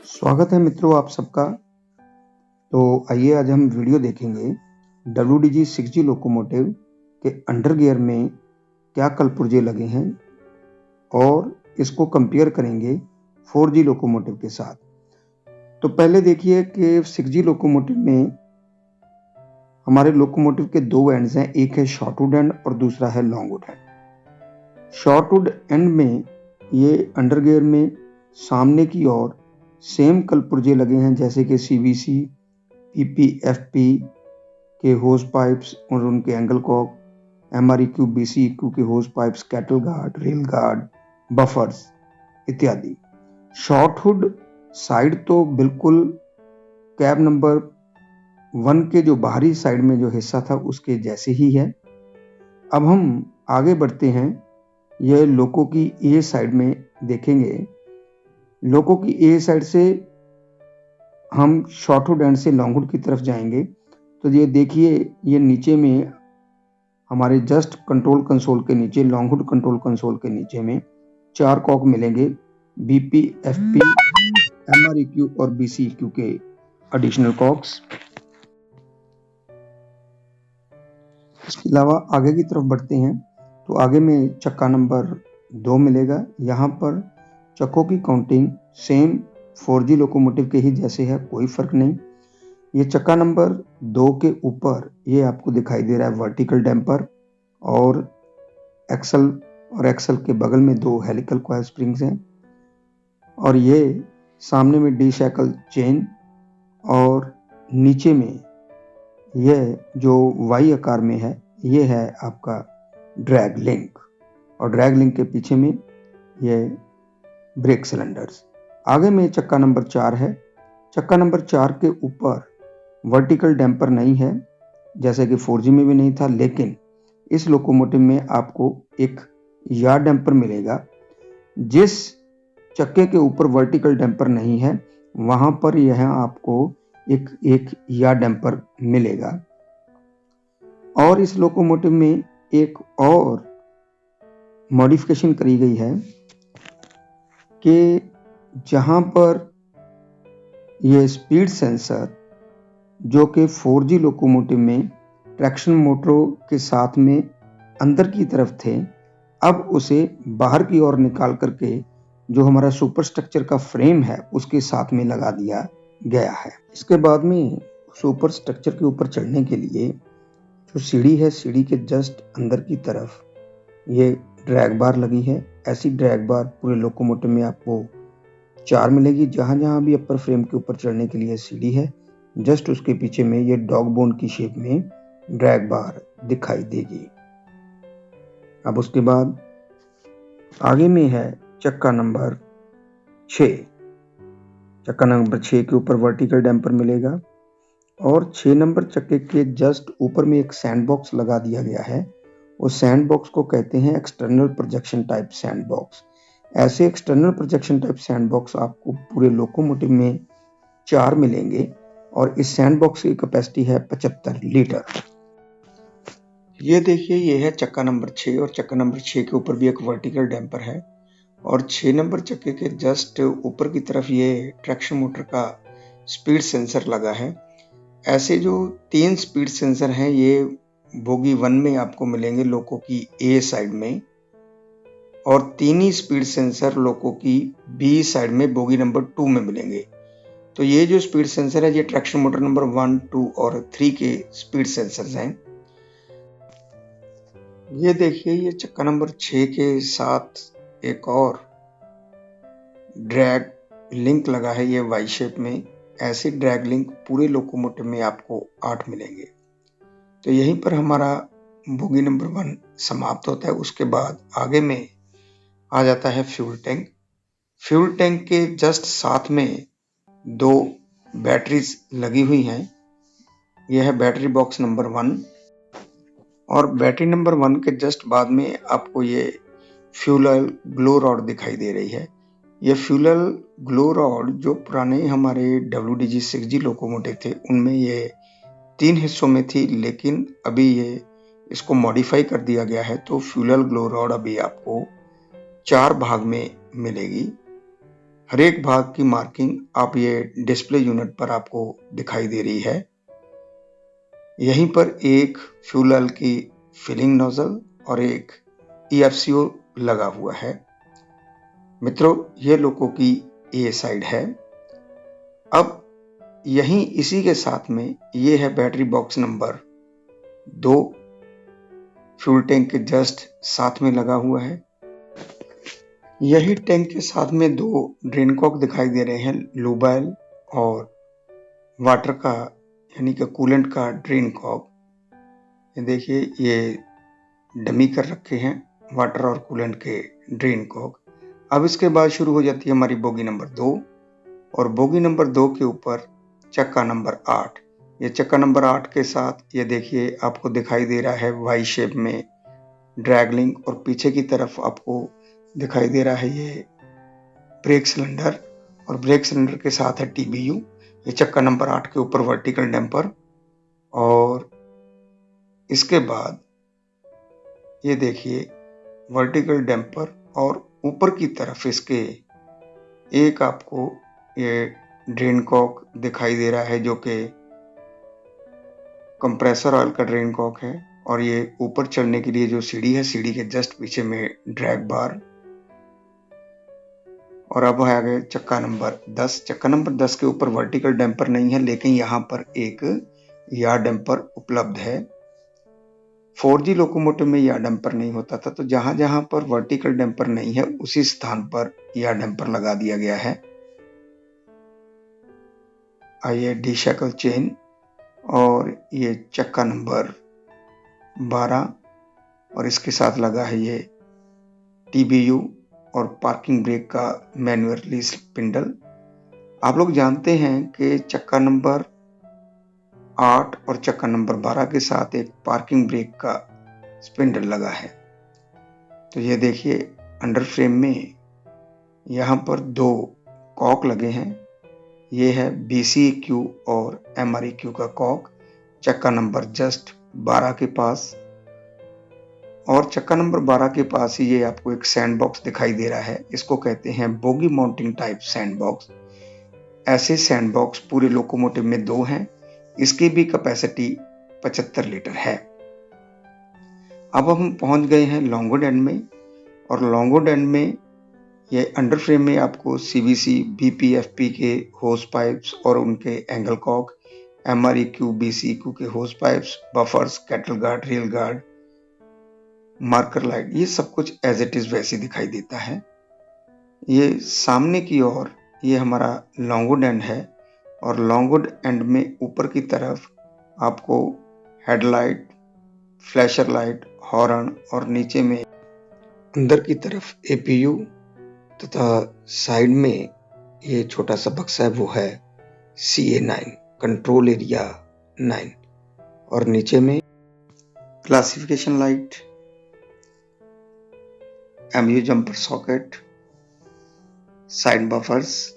स्वागत है मित्रों आप सबका। तो आइए आज हम वीडियो देखेंगे WDG 6G लोकोमोटिव के अंडर गियर में क्या कलपुर्जे लगे हैं और इसको कंपेयर करेंगे 4G लोकोमोटिव के साथ। तो पहले देखिए कि 6G लोकोमोटिव में हमारे लोकोमोटिव के दो एंड्स हैं, एक है शॉर्टवुड एंड और दूसरा है लॉन्गवुड एंड। शॉर्टवुड एंड में ये अंडर गियर में सामने की ओर सेम कलपुर्जे लगे हैं जैसे कि CVC, PPFP के होस पाइप्स और उनके एंगल कॉक, MREQ, BCEQ के होस pipes, cattle guard, rail guard, buffers इत्यादि। शॉर्टवुड साइड तो बिल्कुल कैब नंबर 1 के जो बाहरी साइड में जो हिस्सा था उसके जैसे ही है। अब हम आगे बढ़ते हैं, यह लोको की ए साइड में देखेंगे। लोको की ए साइड से हम शॉर्टवुड एंड से लॉन्गवुड की तरफ जाएंगे तो ये देखिए, ये नीचे में हमारे जस्ट कंट्रोल कंसोल के नीचे, लॉन्गवुड कंट्रोल कंसोल के नीचे में 4 कॉक मिलेंगे, BP, FP, MREQ और BCEQ के एडिशनल कॉक्स। इसके अलावा आगे की तरफ बढ़ते हैं तो आगे में चक्का नंबर 2 मिलेगा। यहाँ पर चक्कों की काउंटिंग सेम 4G लोकोमोटिव के ही जैसे है, कोई फर्क नहीं। ये चक्का नंबर 2 के ऊपर ये आपको दिखाई दे रहा है वर्टिकल डैम्पर और एक्सल के बगल में 2 हेलिकल कॉइल स्प्रिंग्स हैं और ये सामने में डी शैकल चेन और नीचे में यह जो वाई आकार में है ये है आपका ड्रैग लिंक और ड्रैग लिंक के पीछे में ये ब्रेक सिलेंडर्स। आगे में चक्का नंबर 4 है। चक्का नंबर 4 के ऊपर वर्टिकल डैम्पर नहीं है जैसे कि 4G में भी नहीं था, लेकिन इस लोकोमोटिव में आपको एक यार्ड डैम्पर मिलेगा। जिस चक्के के ऊपर वर्टिकल डैम्पर नहीं है वहां पर यह आपको एक यार्ड डैम्पर मिलेगा। और इस लोकोमोटिव में एक और मॉडिफिकेशन करी गई है कि जहां पर यह स्पीड सेंसर जो कि 4G लोकोमोटिव में ट्रैक्शन मोटरों के साथ में अंदर की तरफ थे, अब उसे बाहर की ओर निकाल करके जो हमारा सुपर स्ट्रक्चर का फ्रेम है उसके साथ में लगा दिया गया है। इसके बाद में सुपर स्ट्रक्चर के ऊपर चढ़ने के लिए जो सीढ़ी है, सीढ़ी के जस्ट अंदर की तरफ ये ड्रैग बार लगी है। ऐसी ड्रैग बार पूरे लोकोमोटिव में आपको 4 मिलेगी। जहां जहां भी अपर फ्रेम के ऊपर चढ़ने के लिए सीढ़ी है, जस्ट उसके पीछे में ये डॉग बोन की शेप में ड्रैग बार दिखाई देगी। अब उसके बाद आगे में है चक्का नंबर 6। चक्का नंबर 6 के ऊपर वर्टिकल डैम्पर मिलेगा और 6 नंबर चक्के के जस्ट ऊपर में एक सैंड बॉक्स लगा दिया गया है। उस सैंड बॉक्स को कहते हैं external projection type sand box. ऐसे external projection type sand box आपको पूरे लोकोमोटिव में 4 मिलेंगे और इस सैंड बॉक्स की कैपेसिटी है 75 लीटर। ये देखिए, ये है चक्का नंबर 6 और चक्का नंबर 6 के ऊपर भी एक वर्टिकल डैम्पर है और 6 नंबर चक्के के जस्ट ऊपर की तरफ ये ट्रैक्शन मोटर का स्पीड सेंसर लगा है। ऐसे जो 3 स्पीड सेंसर हैं ये बोगी 1 में आपको मिलेंगे लोको की ए साइड में और 3 ही स्पीड सेंसर लोको की बी साइड में बोगी नंबर 2 में मिलेंगे। तो ये जो स्पीड सेंसर है ये ट्रैक्शन मोटर नंबर 1, 2 और 3 के स्पीड सेंसर्स हैं। ये देखिए, ये चक्का नंबर 6 के साथ एक और ड्रैग लिंक लगा है ये वाई शेप में। ऐसे ड्रैग लिंक पूरे लोकोमोटिव में आपको 8 मिलेंगे। तो यहीं पर हमारा बोगी नंबर 1 समाप्त होता है। उसके बाद आगे में आ जाता है फ्यूल टैंक। फ्यूल टैंक के जस्ट साथ में 2 बैटरीज लगी हुई हैं। यह है बैटरी बॉक्स नंबर 1 और बैटरी नंबर 1 के जस्ट बाद में आपको ये फ्यूल ग्लो रॉड दिखाई दे रही है। ये फ्यूल ग्लो रॉड जो पुराने हमारे WDG 6G लोकोमोटिव थे उनमें ये 3 हिस्सों में थी, लेकिन अभी ये इसको मॉडिफाई कर दिया गया है, तो फ्यूल ग्लो रॉड अभी आपको 4 भाग में मिलेगी। हर एक भाग की मार्किंग आप ये डिस्प्ले यूनिट पर आपको दिखाई दे रही है। यहीं पर एक फ्यूल की फिलिंग नोजल और एक EFCO लगा हुआ है। मित्रों, ये लोको की ए साइड है। अब यहीं इसी के साथ में ये है battery box number 2, fuel tank के जस्ट साथ में लगा हुआ है। यही टैंक के साथ में 2 ड्रेन कॉक दिखाई दे रहे हैं, लुबाइल और वाटर का यानी कि कूलेंट का ड्रेन कॉक। ये देखिए, ये डमी कर रखे हैं वाटर और कूलेंट के ड्रेन कॉक। अब इसके बाद शुरू हो जाती है हमारी बोगी नंबर 2, और बोगी नंबर 2 के ऊपर चक्का नंबर 8। ये चक्का नंबर 8 के साथ ये देखिए आपको दिखाई दे रहा है वाई शेप में ड्रैग लिंक, और पीछे की तरफ आपको दिखाई दे रहा है ये ब्रेक सिलेंडर, और ब्रेक सिलेंडर के साथ है TBU। ये चक्का नंबर 8 के ऊपर वर्टिकल डैम्पर, और इसके बाद ये देखिए वर्टिकल डैम्पर, और ऊपर की तरफ इसके एक आपको ये ड्रेन कॉक दिखाई दे रहा है जो कि कंप्रेसर ऑयल का ड्रेन कॉक है, और ये ऊपर चढ़ने के लिए जो सीढ़ी है, सीढ़ी के जस्ट पीछे में ड्रैग बार। और अब आ गए चक्का नंबर 10। चक्का नंबर 10 के ऊपर वर्टिकल डैम्पर नहीं है, लेकिन यहाँ पर एक यार्ड डैम्पर उपलब्ध है। 4G लोकोमोटिव में यार्ड डैम्पर नहीं होता था, तो जहां जहां पर वर्टिकल डैम्पर नहीं है उसी स्थान पर यार्ड डैम्पर लगा दिया गया है। आइए डी-शैकल चेन, और ये चक्का नंबर 12, और इसके साथ लगा है ये TBU और पार्किंग ब्रेक का मैनुअल रिलीज स्पिंडल। आप लोग जानते हैं कि चक्का नंबर 8 और चक्का नंबर 12 के साथ एक पार्किंग ब्रेक का स्पिंडल लगा है। तो ये देखिए अंडर फ्रेम में यहाँ पर 2 कॉक लगे हैं। ये है BCEQ और MREQ का कॉक चक्का नंबर जस्ट 12 के पास, और चक्का नंबर 12 के पास ही ये आपको एक सैंड बॉक्स दिखाई दे रहा है। इसको कहते हैं bogie mounting type sand box. ऐसे सैंड बॉक्स पूरे लोकोमोटिव में 2 हैं। इसकी भी कैपेसिटी 75 लीटर है। अब हम पहुंच गए हैं लॉन्गवुड एंड में, और लॉन्गवुड एंड में ये अंडर फ्रेम में आपको CVC BPFP के होस पाइप्स और उनके एंगल कॉक, MREQ BCEQ के होस pipes, buffers, cattle guard, rail guard, marker light, ये सब कुछ एज इट इज वैसे दिखाई देता है। ये सामने की ओर ये हमारा लॉन्गवुड एंड है, और लॉन्गवुड एंड में ऊपर की तरफ आपको हेडलाइट, फ्लैशर लाइट, हॉर्न, और नीचे में अंदर की तरफ APU, तथा साइड में ये छोटा सा बक्सा है वो है CA9 कंट्रोल एरिया 9, और नीचे में classification light, MU jumper socket, side buffers,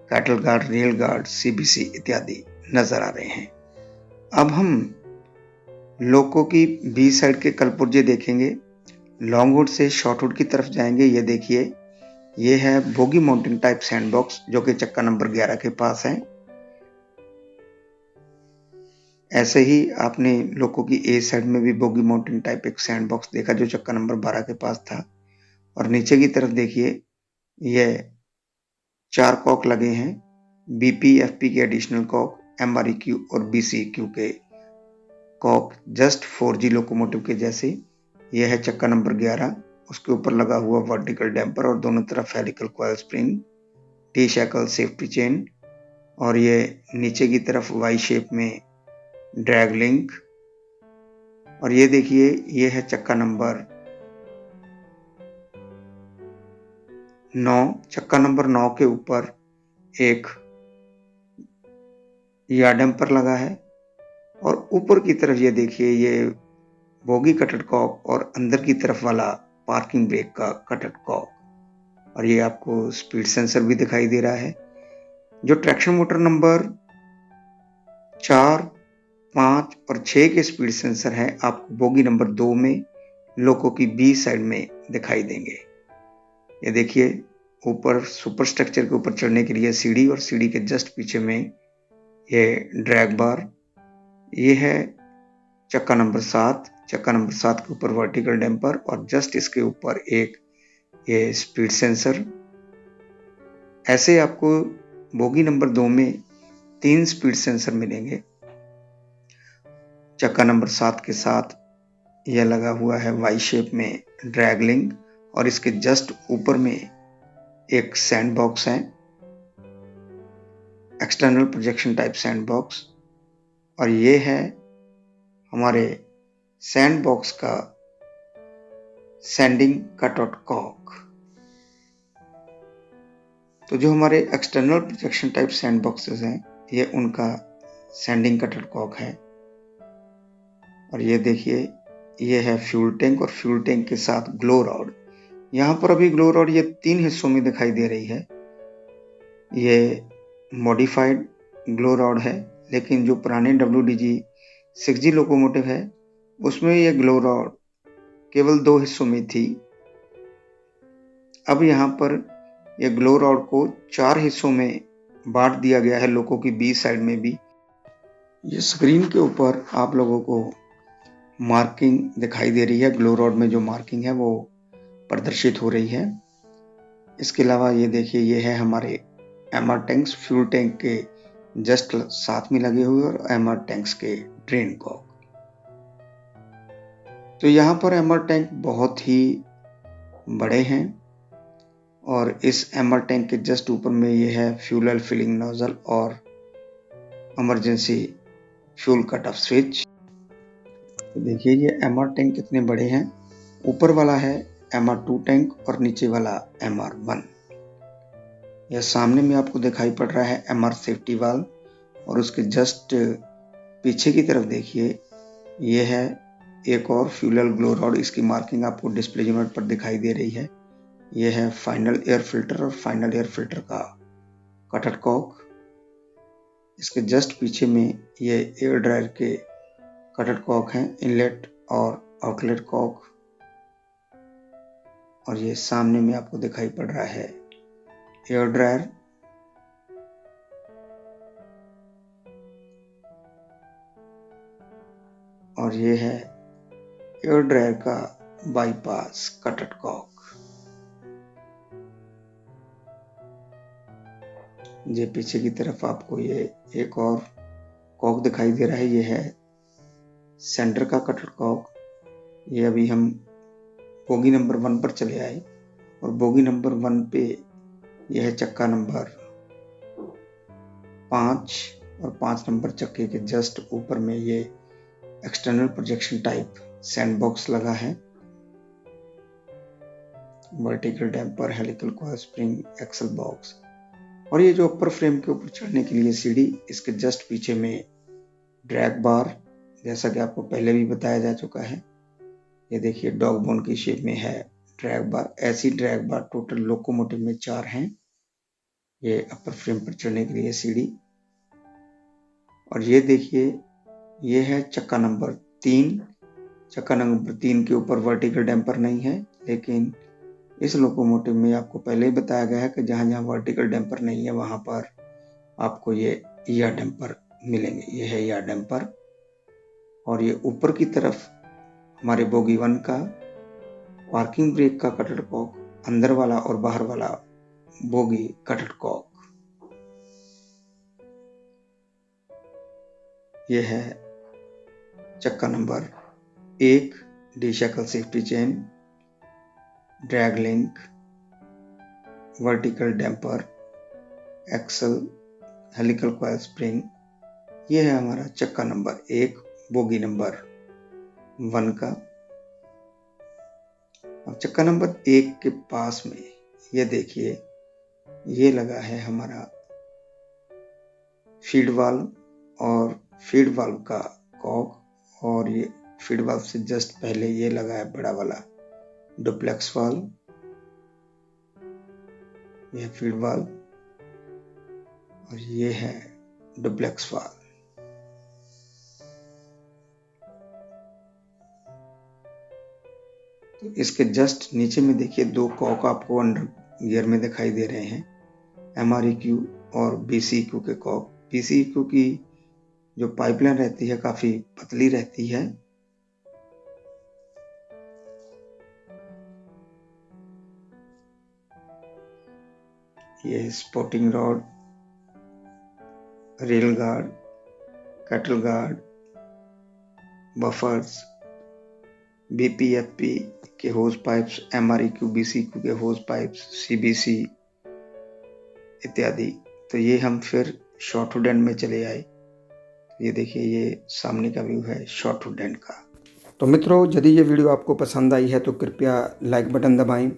cattle guard, rail guard, CBC इत्यादि नजर आ रहे हैं। अब हम लोको की B साइड के कलपुर्जे देखेंगे। लॉन्गवुड से शॉर्टवुड की तरफ जाएंगे। ये देखिए, ये है bogie mounting type sand box जो कि चक्का नंबर 11 के पास है। ऐसे ही आपने लोको की A साइड में भी बोगी माउंटिंग टाइप एक सैंड बॉक्स देखा जो चक्का नंबर 12 के पास था। और नीचे की तरफ देखिए, ये 4 कॉक लगे हैं, BPFP के एडिशनल कॉक, MREQ और BCEQ के कॉक जस्ट 4G लोकोमोटिव के जैसे। यह है चक्का नंबर 11, उसके ऊपर लगा हुआ वर्टिकल डैम्पर और दोनों तरफ helical coil spring, T-shackle safety chain, और ये नीचे की तरफ वाई शेप में ड्रैग लिंक। और ये देखिए, ये है चक्का नंबर 9। चक्का नंबर 9 के ऊपर एक यार्ड डैम्पर लगा है, और ऊपर की तरफ ये देखिए, ये बोगी कटड कॉक और अंदर की तरफ वाला पार्किंग ब्रेक का कटड कॉक, और ये आपको स्पीड सेंसर भी दिखाई दे रहा है। जो ट्रैक्शन मोटर नंबर 4 5 और 6 के स्पीड सेंसर हैं, आपको बोगी नंबर 2 में लोको की बी साइड में दिखाई देंगे। ये देखिए, ऊपर सुपर स्ट्रक्चर के ऊपर चढ़ने के लिए सीढ़ी और सीढ़ी के जस्ट पीछे में ये ड्रैग बार। ये है चक्का नंबर 7। चक्का नंबर 7 के ऊपर वर्टिकल डैम्पर और जस्ट इसके ऊपर एक ये स्पीड सेंसर। ऐसे आपको बोगी नंबर 2 में 3 स्पीड सेंसर मिलेंगे। चक्का नंबर 7 के साथ यह लगा हुआ है वाई शेप में ड्रैग लिंक और इसके जस्ट ऊपर में एक सैंड बॉक्स है, external projection type sand box. और ये है हमारे सैंड बॉक्स का सैंडिंग कटआउट कॉक। तो जो हमारे external projection type sand boxes हैं, ये उनका सैंडिंग कटआउट कॉक है। और ये देखिए, ये है फ्यूल टैंक और फ्यूल टैंक के साथ ग्लो रॉड। यहाँ पर अभी ग्लो रॉड ये 3 हिस्सों में दिखाई दे रही है। ये मॉडिफाइड ग्लो रॉड है, लेकिन जो पुराने WDG 6G लोकोमोटिव है उसमें ये ग्लो रॉड केवल 2 हिस्सों में थी। अब यहाँ पर ये ग्लो रॉड को 4 हिस्सों में बांट दिया गया है, लोको की बी साइड में भी। ये स्क्रीन के ऊपर आप लोगों को मार्किंग दिखाई दे रही है, ग्लो रॉड में जो मार्किंग है वो प्रदर्शित हो रही है। इसके अलावा ये देखिए, ये है हमारे MR टैंक्स फ्यूल टैंक के जस्ट साथ में लगे हुए और MR टैंक्स के ड्रेन कॉक। तो यहाँ पर MR टैंक बहुत ही बड़े हैं और इस MR टैंक के जस्ट ऊपर में ये है फ्यूल ऑयल फिलिंग नोजल और emergency fuel cut off switch. तो देखिए, ये MR टैंक कितने बड़े हैं। ऊपर वाला है MR2 टैंक और नीचे वाला MR1। यह सामने में आपको दिखाई पड़ रहा है MR सेफ्टी वाल्व और उसके जस्ट पीछे की तरफ देखिए, ये है एक और फ्यूल ग्लो रॉड। इसकी मार्किंग आपको डिस्प्ले यूनिट पर दिखाई दे रही है। यह है फाइनल एयर फिल्टर और फाइनल एयर फिल्टर का कटर कॉक। इसके जस्ट पीछे में ये एयर ड्रायर के कटर कॉक हैं, इनलेट और आउटलेट कॉक। और ये सामने में आपको दिखाई पड़ रहा है एयर ड्रायर। और ये है एयर ड्रायर का बाईपास कटर कॉक। ये पीछे की तरफ आपको ये एक और कॉक दिखाई दे रहा है, ये है सेंटर का कटर कॉक। ये अभी हम बोगी नंबर 1 पर चले आए और बोगी नंबर 1 पे यह है चक्का नंबर 5 और 5 नंबर चक्के के जस्ट ऊपर में ये external projection type sand box लगा है। Vertical damper, helical coil spring, axle box. और ये जो अपर फ्रेम के ऊपर चढ़ने के लिए सीढ़ी, इसके जस्ट पीछे में ड्रैग बार, जैसा कि आपको पहले भी बताया जा चुका है। ये देखिए, डॉग बोन की शेप में है ड्रैग बार। ऐसी ड्रैग बार टोटल लोकोमोटिव में 4 हैं। ये अपर फ्रेम पर चढ़ने के लिए सीढ़ी। और ये देखिए, ये है चक्का नंबर 3। चक्का नंबर 3 के ऊपर वर्टिकल डैम्पर नहीं है, लेकिन इस लोकोमोटिव में आपको पहले ही बताया गया है कि जहां जहां वर्टिकल डैम्पर नहीं है वहां पर आपको ये ईआर डैम्पर मिलेंगे। ये है ईआर डैम्पर। और ये ऊपर की तरफ हमारे बोगी 1 का पार्किंग ब्रेक का कटर कॉक, अंदर वाला और बाहर वाला बोगी कटर कॉक। ये है चक्का number 1, D shackle safety chain, drag link, vertical damper, axle, helical coil spring. ये है हमारा चक्का नंबर 1 बोगी नंबर 1 का। अब चक्का नंबर 1 के पास में ये देखिए, ये लगा है हमारा फीड वाल्व और फीड वाल्व का कॉक। और ये फीड वाल्व से जस्ट पहले ये लगा है बड़ा वाला डुप्लेक्स वाल्व। यह फीड वाल्व और ये है डुप्लेक्स वाल्व। तो इसके जस्ट नीचे में देखिए 2 कॉक आपको अंडर गियर में दिखाई दे रहे हैं, MREQ और BCEQ के कॉक। BCEQ की जो पाइपलाइन रहती है काफ़ी पतली रहती है। ये sporting rod, rail guard, cattle guard, buffers, BPFP के होज पाइप्स, MREQ BCEQ के होज पाइप्स, CBC इत्यादि। तो ये हम फिर शॉर्टवुड एंड में चले आए। ये देखिए, ये सामने का व्यू है शॉर्टवुड एंड का। तो मित्रों, यदि ये वीडियो आपको पसंद आई है तो कृपया लाइक बटन दबाएं।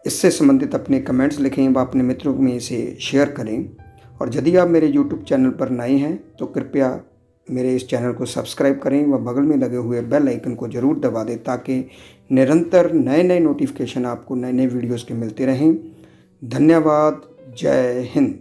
इससे संबंधित अपने कमेंट्स लिखें व अपने मित्रों में इसे शेयर करें। और यदि आप मेरे YouTube चैनल पर नए हैं तो कृपया मेरे इस चैनल को सब्सक्राइब करें व बगल में लगे हुए बेल आइकन को ज़रूर दबा दें ताकि निरंतर नए नए नोटिफिकेशन आपको नए नए वीडियोज़ के मिलते रहें। धन्यवाद। जय हिंद।